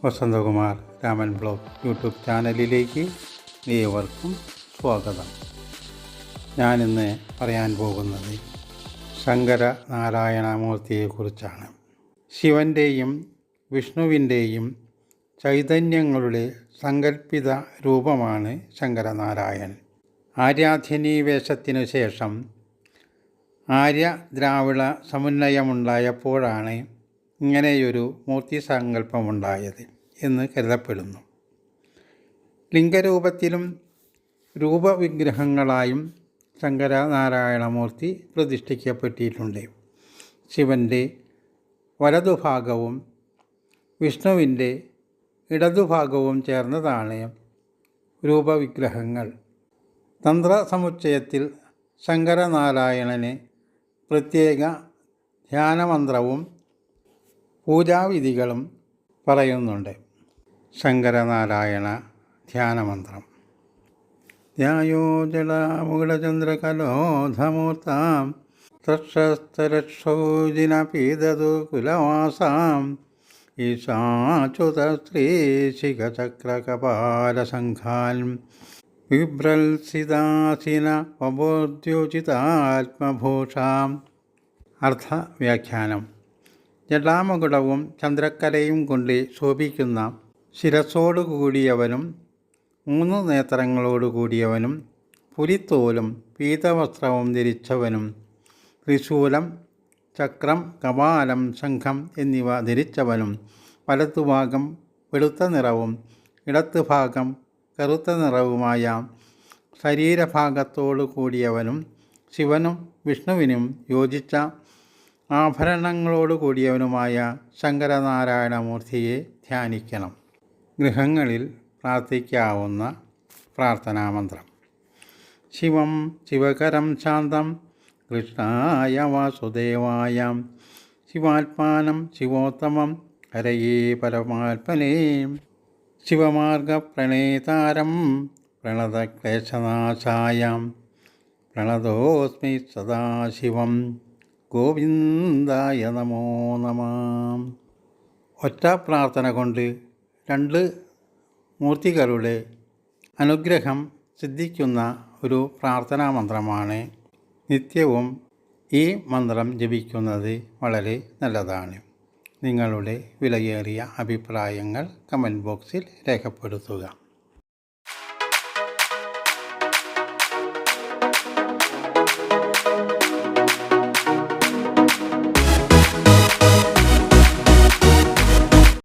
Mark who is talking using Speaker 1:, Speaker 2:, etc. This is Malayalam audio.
Speaker 1: വസന്തകുമാർ രാമൻ ബ്ലോഗ് യൂട്യൂബ് ചാനലിലേക്ക് ഏവർക്കും സ്വാഗതം. ഞാനിന്ന് പറയാൻ പോകുന്നത് ശങ്കര നാരായണമൂർത്തിയെക്കുറിച്ചാണ്. ശിവൻ്റെയും വിഷ്ണുവിൻ്റെയും ചൈതന്യങ്ങളുടെ സങ്കല്പിത രൂപമാണ് ശങ്കരനാരായണൻ. ആര്യാധിനിവേശത്തിനു ശേഷം ആര്യ ദ്രാവിഡ സമുന്നയമുണ്ടായപ്പോഴാണ് ഇങ്ങനെയൊരു മൂർത്തിസങ്കല്പമുണ്ടായത് എന്ന് കരുതപ്പെടുന്നു. ലിംഗരൂപത്തിലും രൂപവിഗ്രഹങ്ങളായും ശങ്കരനാരായണമൂർത്തി പ്രതിഷ്ഠിക്കപ്പെട്ടിട്ടുണ്ട്. ശിവൻ്റെ വലതുഭാഗവും വിഷ്ണുവിൻ്റെ ഇടതുഭാഗവും ചേർന്നതാണ് രൂപവിഗ്രഹങ്ങൾ. തന്ത്രസമുച്ചയത്തിൽ ശങ്കരനാരായണന് പ്രത്യേക ധ്യാനമന്ത്രവും പൂജാവിധികളും പറയുന്നുണ്ട്. ശങ്കരനാരായണ ധ്യാനമന്ത്രം: ധ്യായോ ജടാമുകുളചന്ദ്രകലോധമൂർത്താം തക്ഷസ്തരക്ഷൗജിനപീതതു കുലവാസാം ഈശാച്യുതശ്രീശിഖചക്രകപാലസംഘാൻ വിഭ്രൽസിതാസിന വബോദ്യോചിതാത്മഭൂഷാം. അർത്ഥവ്യാഖ്യാനം: ജടാമുകുടവും ചന്ദ്രക്കലയും കൊണ്ട് ശോഭിക്കുന്ന ശിരസ്സോടുകൂടിയവനും 3 നേത്രങ്ങളോടുകൂടിയവനും പുലിത്തോലും പീതവസ്ത്രവും ധരിച്ചവനും ത്രിശൂലം, ചക്രം, കപാലം, ശംഖം എന്നിവ ധരിച്ചവനും വലത്തുഭാഗം വെളുത്ത നിറവും ഇടത്തുഭാഗം കറുത്ത നിറവുമായ ശരീരഭാഗത്തോടു കൂടിയവനും ശിവനും വിഷ്ണുവിനും യോജിച്ച ആഭരണങ്ങളോടു കൂടിയവനുമായ ശങ്കരനാരായണമൂർത്തിയെ ധ്യാനിക്കണം. ഗൃഹങ്ങളിൽ പ്രാർത്ഥിക്കാവുന്ന പ്രാർത്ഥനാമന്ത്രം: ശിവം ശിവകരം ശാന്തം കൃഷ്ണായ വാസുദേവായ ശിവാത്മാനം ശിവോത്തമം ഹരയേ പരമാത്മനേ ശിവമാർഗപ്രണേതാരം പ്രണതക്ലേശനാശായ പ്രണതോസ്മി സദാശിവം ഗോവിന്ദായ നമോ നമഃ. ഒറ്റ പ്രാർത്ഥന കൊണ്ട് 2 മൂർത്തികളുടെ അനുഗ്രഹം സിദ്ധിക്കുന്ന ഒരു പ്രാർത്ഥനാ മന്ത്രമാണ്. നിത്യവും ഈ മന്ത്രം ജപിക്കുന്നത് വളരെ നല്ലതാണ്. നിങ്ങളുടെ വിലയേറിയ അഭിപ്രായങ്ങൾ കമൻറ്റ് ബോക്സിൽ രേഖപ്പെടുത്തുക.